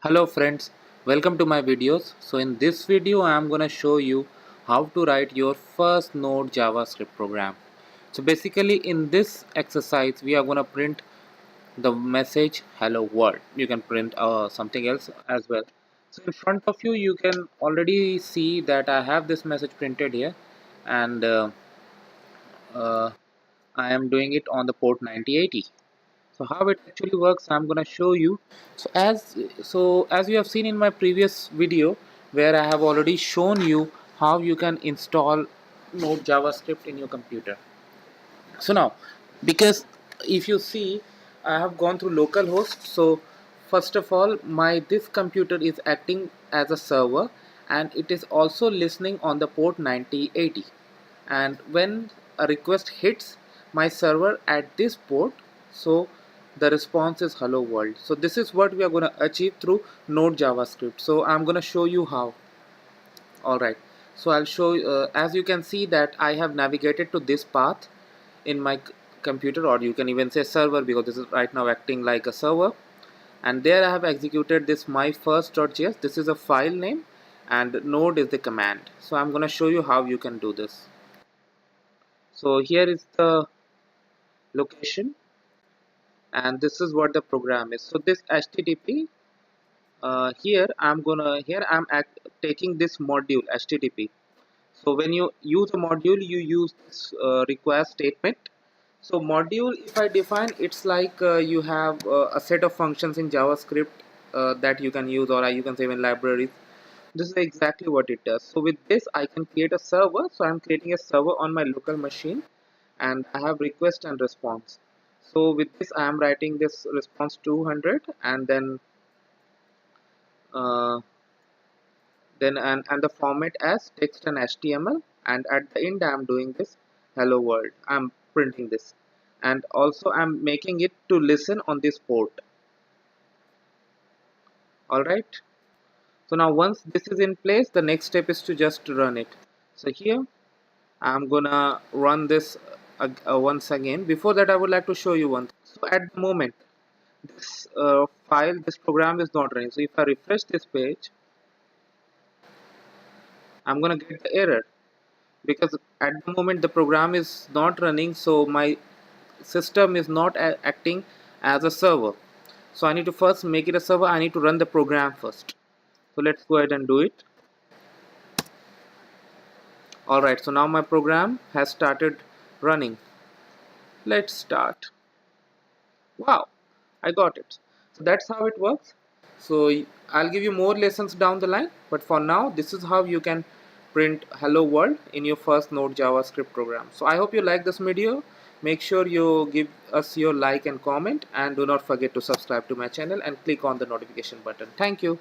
Hello friends, welcome to my videos. So in this video I am gonna show you how to write your first Node JavaScript program. So basically in this exercise we are gonna print the message hello world. You can print something else as well. So in front of you you can already see that I have this message printed here, and uh, I am doing it on the port 9080. So how it actually works I'm going to show you. So as you have seen in my previous video where I have already shown you how you can install Node JavaScript in your computer. So now, because if you see, I have gone through localhost. So first of all, my this computer is acting as a server, and it is also listening on the port 9080. And when a request hits my server at this port, so the response is hello world. So this is what we are going to achieve through Node JavaScript. So I'm going to show you how. All right, so I'll show you, as you can see that I have navigated to this path in my computer, or you can even say server, because this is right now acting like a server. And there I have executed this my first.js. This is a file name and node is the command. So I'm going to show you how you can do this. So here is the location, and this is what the program is. So this HTTP, here I'm taking this module HTTP. So when you use a module, you use this request statement. So module, if I define, it's like you have a set of functions in JavaScript that you can use, or you can say in libraries. This is exactly what it does. So with this, I can create a server. So I'm creating a server on my local machine, and I have request and response. So with this, I am writing this response 200, and uh, and the format as text and HTML, and at the end I am doing this hello world. I'm printing this, and also I'm making it to listen on this port. All right. So now once this is in place, the next step is to just run it. So here I'm gonna run this once again. Before that, I would like to show you one thing. So at the moment, this program is not running. So if I refresh this page, I'm gonna get the error, because at the moment the program is not running. So my system is not acting as a server. So I need to first make it a server. I need to run the program first. So let's go ahead and do it. Alright, so now my program has started running. Let's start. Wow, I got it. So that's how it works. So I'll give you more lessons down the line, but for now this is how you can print hello world in your first Node JavaScript program. So I hope you like this video. Make sure you give us your like and comment, and do not forget to subscribe to my channel and click on the notification button. Thank you.